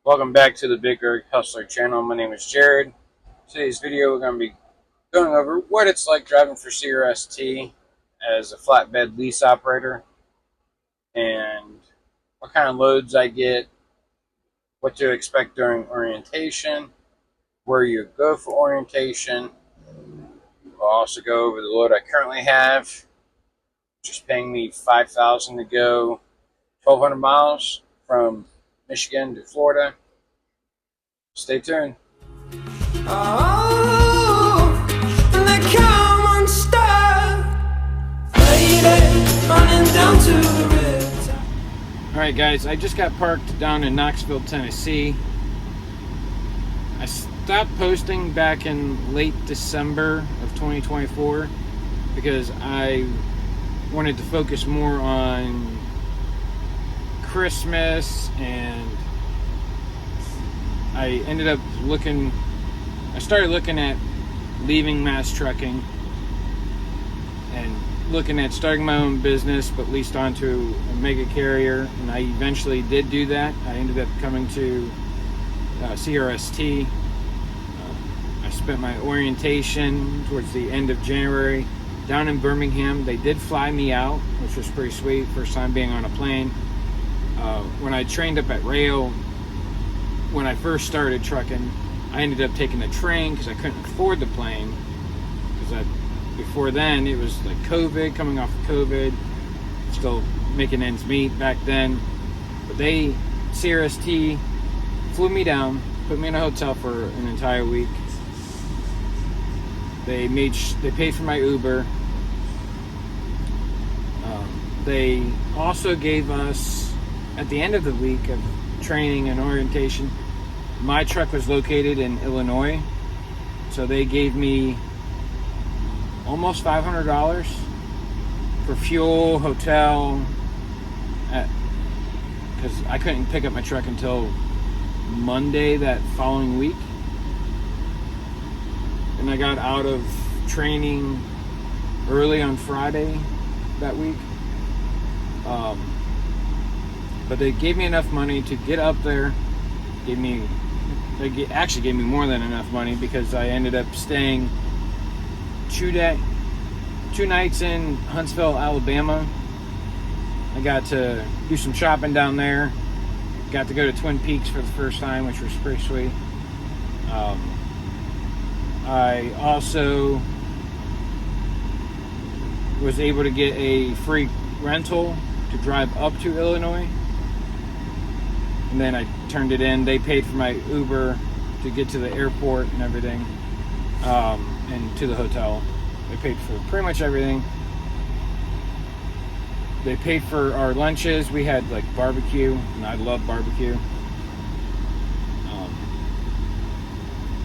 Welcome back to the Big Rig Hustler channel. My name is Jared. Today's video we're going to be going over what it's like driving for CRST as a flatbed lease operator and what kind of loads I get, what to expect during orientation, where you go for orientation. We'll also go over the load I currently have, which is paying me $5,000 to go 1,200 miles from Michigan to Florida. Stay tuned. Oh, and they come unstuck, running down to the river. Alright guys, I just got parked down in Knoxville, Tennessee. I stopped posting back in late December of 2024 because I wanted to focus more on Christmas, and I started looking at leaving mass trucking and looking at starting my own business, but leased onto a mega carrier, and I eventually did do that. I ended up coming to CRST. I spent my orientation towards the end of January down in Birmingham. They did fly me out, which was pretty sweet. First time being on a plane. When I trained up at Rail, when I first started trucking, I ended up taking a train because I couldn't afford the plane. Because before then, it was like COVID, coming off of COVID, still making ends meet back then. But CRST flew me down, put me in a hotel for an entire week. They paid for my Uber. They also gave us, at the end of the week of training and orientation, my truck was located in Illinois, so they gave me almost $500 for fuel, hotel, because I couldn't pick up my truck until Monday that following week. And I got out of training early on Friday that week. But they gave me enough money to get up there. They actually gave me more than enough money because I ended up staying 2 nights in Huntsville, Alabama. I got to do some shopping down there. Got to go to Twin Peaks for the first time, which was pretty sweet. I also was able to get a free rental to drive up to Illinois. And then I turned it in. They paid for my Uber to get to the airport and everything, and to the hotel. They paid for pretty much everything. They paid for our lunches. We had like barbecue, and I love barbecue.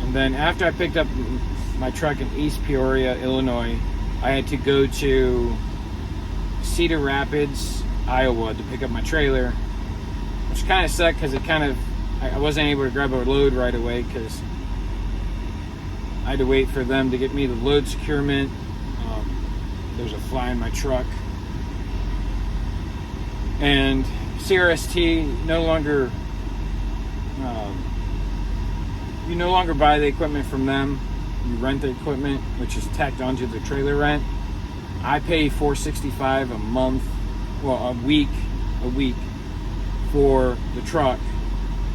And then after I picked up my truck in East Peoria, Illinois, I had to go to Cedar Rapids, Iowa to pick up my trailer, which kind of sucked because I wasn't able to grab a load right away because I had to wait for them to get me the load securement. There's a fly in my truck. And CRST you no longer buy the equipment from them. You rent the equipment, which is tacked onto the trailer rent. I pay $465 a month, well, a week for the truck,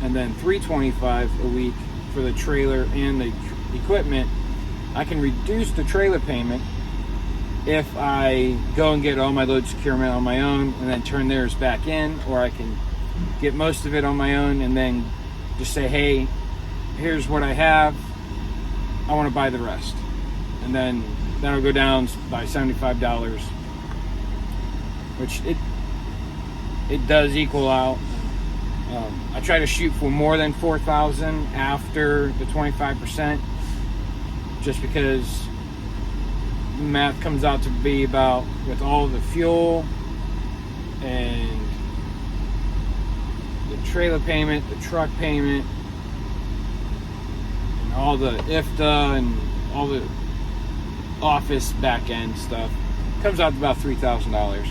and then $325 a week for the trailer and the equipment. I can reduce the trailer payment if I go and get all my load securement on my own and then turn theirs back in, or I can get most of it on my own and then just say, hey, here's what I have, I want to buy the rest, and then that'll go down by $75, which it does equal out. I try to shoot for more than $4,000 after the 25%, just because the math comes out to be about, with all the fuel and the trailer payment, the truck payment, and all the IFTA and all the office back end stuff, comes out to about $3,000.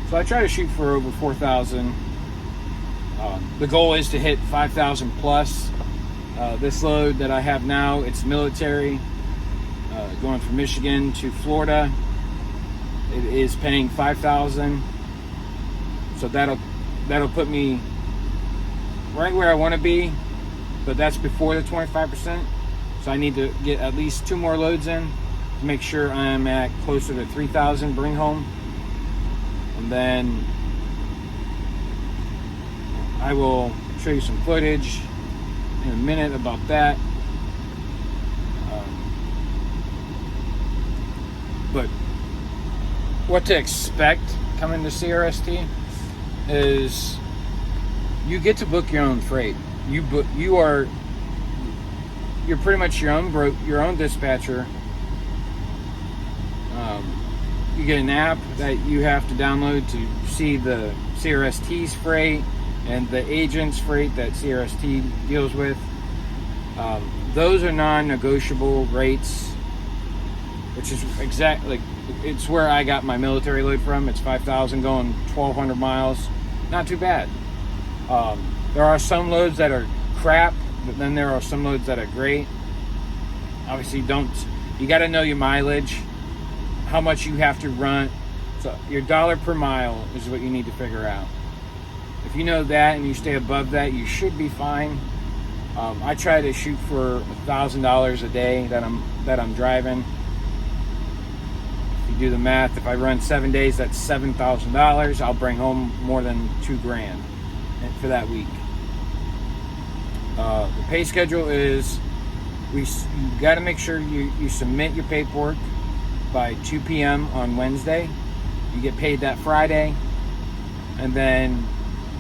So I try to shoot for over $4,000. The goal is to hit 5,000 plus. This load that I have now, it's military, going from Michigan to Florida. It is paying 5,000, so that'll put me right where I want to be, but that's before the 25%. So I need to get at least 2 more loads in to make sure I'm at closer to 3,000 bring home, and then I will show you some footage in a minute about that. But what to expect coming to CRST is you get to book your own freight. You're pretty much your own dispatcher. You get an app that you have to download to see the CRST's freight and the agent's freight that CRST deals with. Those are non-negotiable rates, which is exactly, it's where I got my military load from. It's 5,000 going 1,200 miles. Not too bad. There are some loads that are crap, but then there are some loads that are great. Obviously, you got to know your mileage, how much you have to run. So your dollar per mile is what you need to figure out. If you know that and you stay above that, you should be fine. I try to shoot for $1,000 a day that I'm driving. If you do the math, if I run 7 days, that's $7,000. I'll bring home more than $2,000 for that week. The pay schedule is you got to make sure you submit your paperwork by 2 p.m. on Wednesday. You get paid that Friday, and then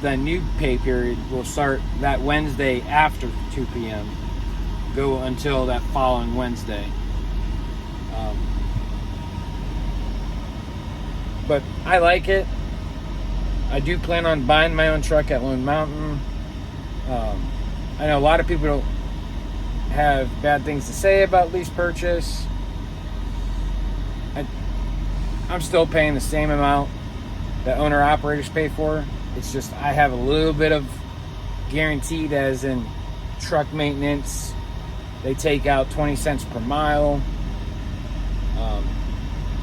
the new pay period will start that Wednesday after 2 p.m. go until that following Wednesday. But I like it. I do plan on buying my own truck at Lone Mountain. I know a lot of people don't have bad things to say about lease purchase. I'm still paying the same amount that owner-operators pay for. It's just I have a little bit of guaranteed, as in truck maintenance. They take out 20 cents per mile.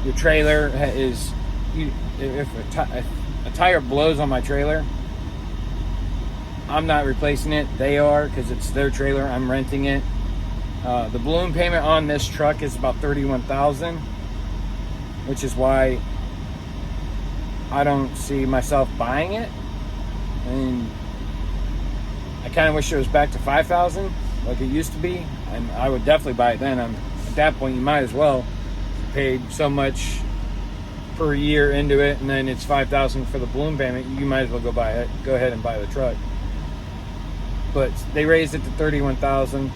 Your trailer is, if a tire blows on my trailer, I'm not replacing it. They are, because it's their trailer. I'm renting it. The balloon payment on this truck is about $31,000, which is why I don't see myself buying it. And I kind of wish it was back to $5,000 like it used to be, and I would definitely buy it then. At that point, you might as well. You paid so much per year into it, and then it's $5,000 for the balloon payment. You might as well go ahead and buy the truck. But they raised it to $31,000,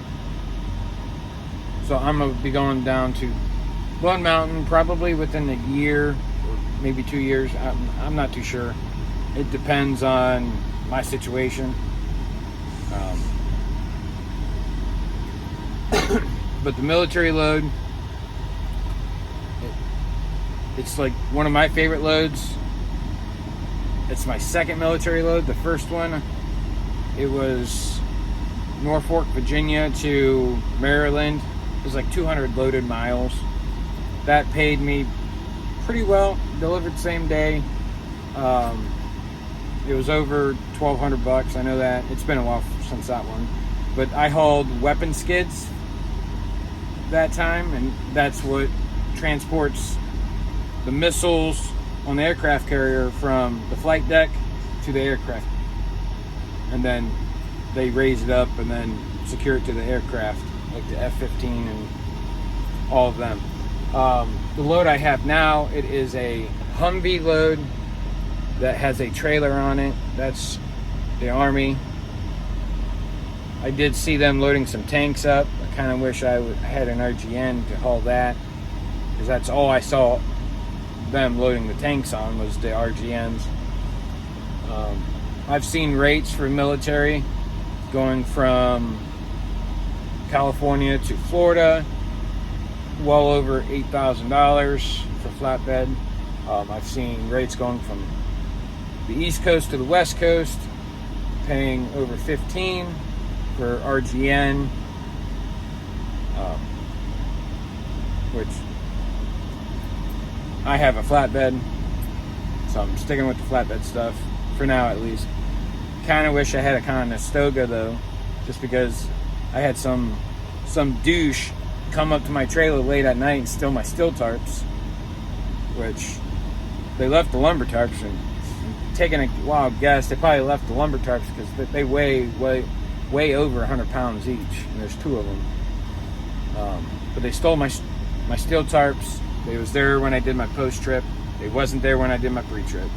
so I'm gonna be going down to Lone Mountain probably within a year or maybe 2 years. I'm not too sure. It depends on my situation. But the military load, it's like one of my favorite loads. It's my second military load. The first one, it was Norfolk, Virginia to Maryland. It was like 200 loaded miles. That paid me pretty well. Delivered same day. It was over $1,200. I know that. It's been a while since that one. But I hauled weapon skids that time, and that's what transports the missiles on the aircraft carrier from the flight deck to the aircraft. And then they raise it up and then secure it to the aircraft, like the F-15 and all of them. The load I have now, it is a Humvee load that has a trailer on it. That's the Army. I did see them loading some tanks up. I kind of wish I had an RGN to haul that, because that's all I saw them loading the tanks on was the RGNs. I've seen rates for military going from California to Florida, well over $8,000 for flatbed. I've seen rates going from the East Coast to the West Coast, paying over 15 for RGN, which I have a flatbed, so I'm sticking with the flatbed stuff for now at least. Kind of wish I had a Conestoga though, just because I had some douche come up to my trailer late at night and steal my steel tarps, which they left the lumber tarps, and taking a wild guess, they probably left the lumber tarps because they weigh over 100 pounds each, and there's 2 of them. But they stole my steel tarps. They was there when I did my post trip. They wasn't there when I did my pre-trip.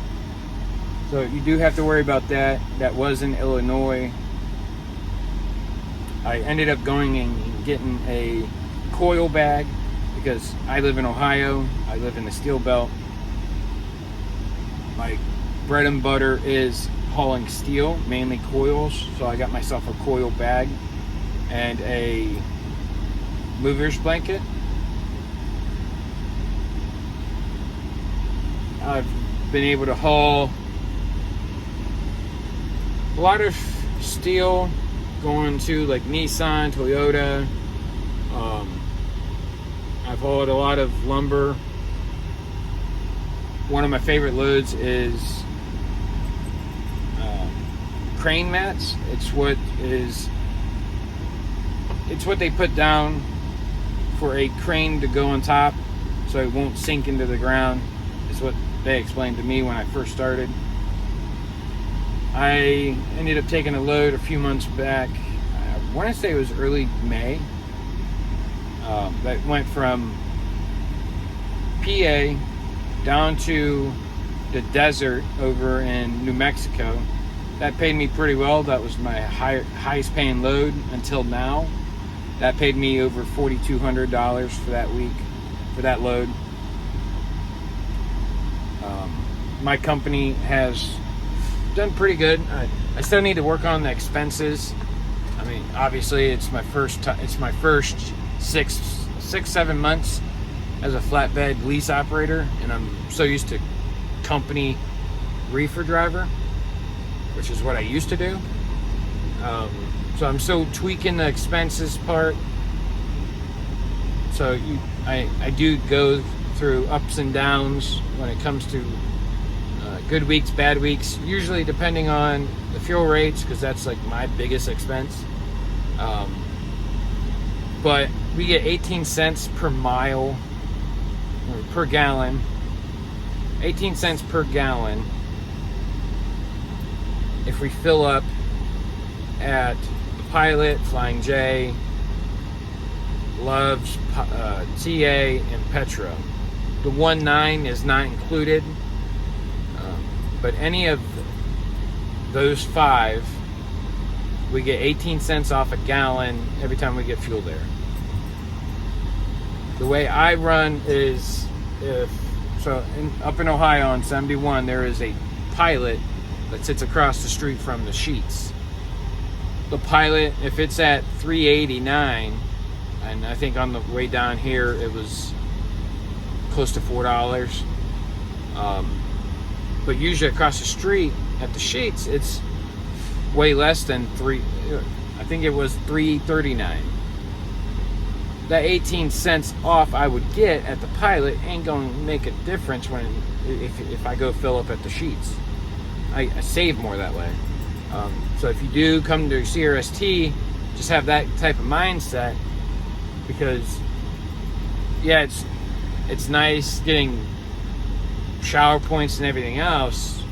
So you do have to worry about that. That was in Illinois. I ended up going and getting a coil bag because I live in Ohio. I live in the steel belt. My bread and butter is hauling steel, mainly coils. So I got myself a coil bag and a mover's blanket. I've been able to haul a lot of steel going to like Nissan, Toyota. I've hauled a lot of lumber. One of my favorite loads is crane mats. It's what they put down for a crane to go on top so it won't sink into the ground. It's what they explained to me when I first started. I ended up taking a load a few months back. I want to say it was early May. That went from PA down to the desert over in New Mexico. That paid me pretty well. That was my highest paying load until now. That paid me over $4,200 for that week, for that load. My company has done pretty good. I still need to work on the expenses. I mean, obviously, it's my first 6-7 months as a flatbed lease operator, and I'm so used to company reefer driver, which is what I used to do. So I'm still tweaking the expenses part. So I do go through ups and downs when it comes to good weeks, bad weeks, usually depending on the fuel rates, because that's like my biggest expense. But we get 18 cents per mile, or per gallon, 18 cents per gallon if we fill up at the Pilot, Flying J, Love's, TA, and Petro. The 1.9 is not included, but any of those 5, we get 18 cents off a gallon every time we get fuel there. The way I run is, up in Ohio on 71, there is a Pilot that sits across the street from the Sheets. The Pilot, if it's at $3.89, and I think on the way down here it was close to $4. But usually across the street at the Sheets, it's way less than $3. I think it was $3.39. That 18 cents off I would get at the Pilot ain't going to make a difference if I go fill up at the Sheets. I save more that way. So if you do come to CRST, just have that type of mindset, because yeah, it's nice getting shower points and everything else,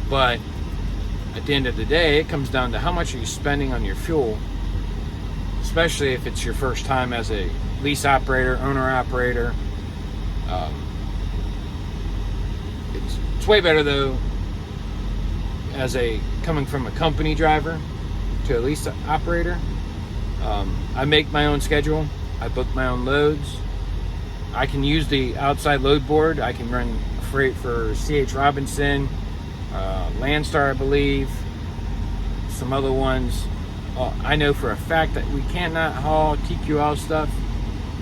but at the end of the day, it comes down to how much are you spending on your fuel, especially if it's your first time as a lease operator, owner operator. It's way better though as coming from a company driver to a lease operator. I make my own schedule. I book my own loads. I can use the outside load board. I can run freight for C.H. Robinson, Landstar, I believe, some other ones. I know for a fact that we cannot haul TQL stuff,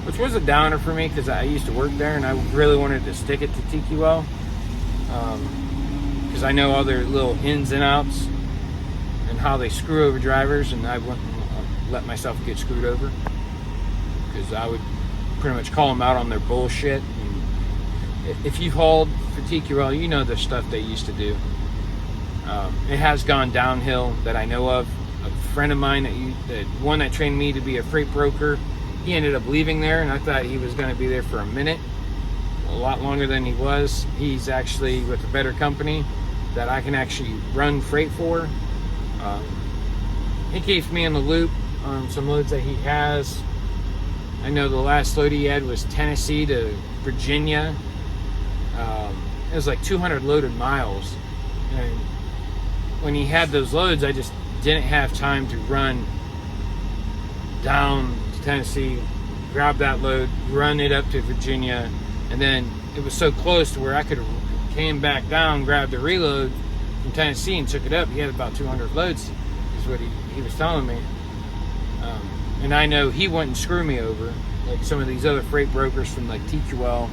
which was a downer for me because I used to work there and I really wanted to stick it to TQL, because I know other little ins and outs. and how they screw over drivers, and I wouldn't let myself get screwed over, because I would pretty much call them out on their bullshit. And if you hauled for TQL, you know the stuff they used to do. It has gone downhill that I know of. A friend of mine that trained me to be a freight broker, he ended up leaving there, and I thought he was going to be there for a minute, a lot longer than he was. He's actually with a better company that I can actually run freight for. He keeps me in the loop on some loads that he has. I know the last load he had was Tennessee to Virginia. It was like 200 loaded miles, and when he had those loads, I just didn't have time to run down to Tennessee, grab that load, run it up to Virginia, and then it was so close to where I could have came back down, grabbed the reload from Tennessee and took it up. He had about 200 loads, is what he was telling me. And I know he wouldn't screw me over like some of these other freight brokers from like TQL.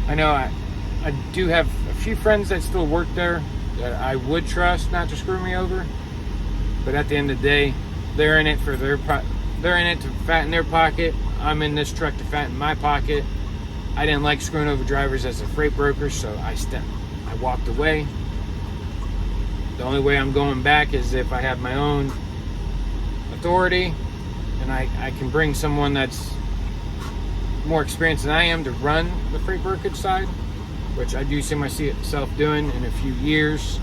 I know I do have a few friends that still work there that I would trust not to screw me over, but at the end of the day, they're in it for they're in it to fatten their pocket. I'm in this truck to fatten my pocket. I didn't like screwing over drivers as a freight broker, so I walked away. The only way I'm going back is if I have my own authority, and I can bring someone that's more experienced than I am to run the freight brokerage side, which I do see myself doing in a few years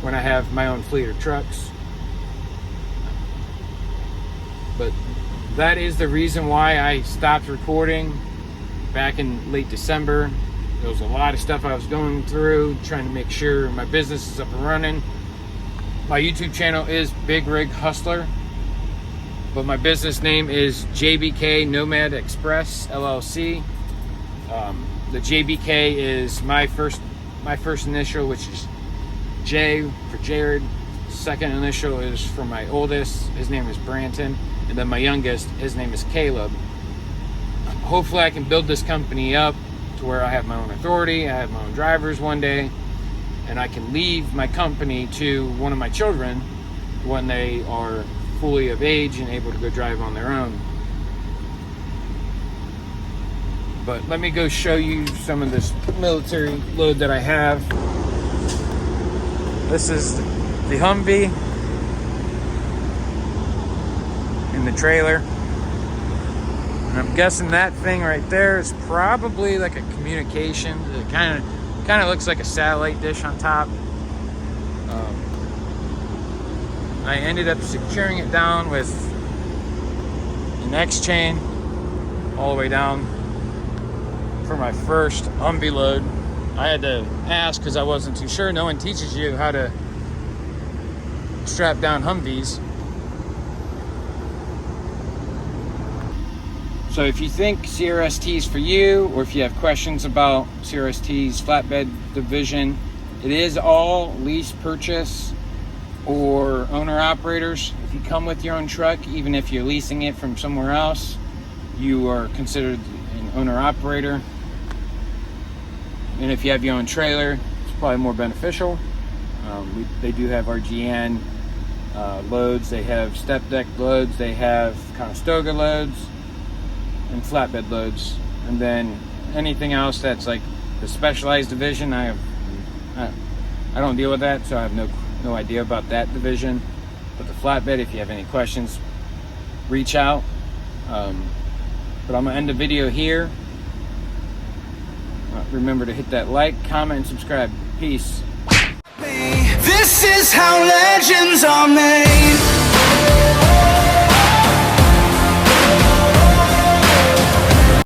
when I have my own fleet of trucks. But that is the reason why I stopped recording back in late December. There was a lot of stuff I was going through, trying to make sure my business is up and running. My YouTube channel is Big Rig Hustler, but my business name is JBK Nomad Express LLC. The JBK is my first initial, which is J for Jared. Second initial is for my oldest. His name is Branton. And then my youngest, his name is Caleb. Hopefully I can build this company up to where I have my own authority, I have my own drivers one day, and I can leave my company to one of my children when they are fully of age and able to go drive on their own. But let me go show you some of this military load that I have. This is the Humvee in the trailer. And I'm guessing that thing right there is probably like a communication. It kind of looks like a satellite dish on top. I ended up securing it down with an X chain all the way down for my first Humvee load. I had to ask because I wasn't too sure. No one teaches you how to strap down Humvees. So if you think CRST is for you, or if you have questions about CRST's flatbed division, it is all lease purchase or owner operators. If you come with your own truck, even if you're leasing it from somewhere else, you are considered an owner operator. And if you have your own trailer, it's probably more beneficial. They do have RGN loads, they have step deck loads, they have Conestoga loads, and flatbed loads. And then anything else that's like the specialized division, I don't deal with that, so I have no idea about that division. But the flatbed, if you have any questions, reach out. But I'm gonna end the video here. Remember to hit that like, comment, and subscribe. Peace. This is how legends are made.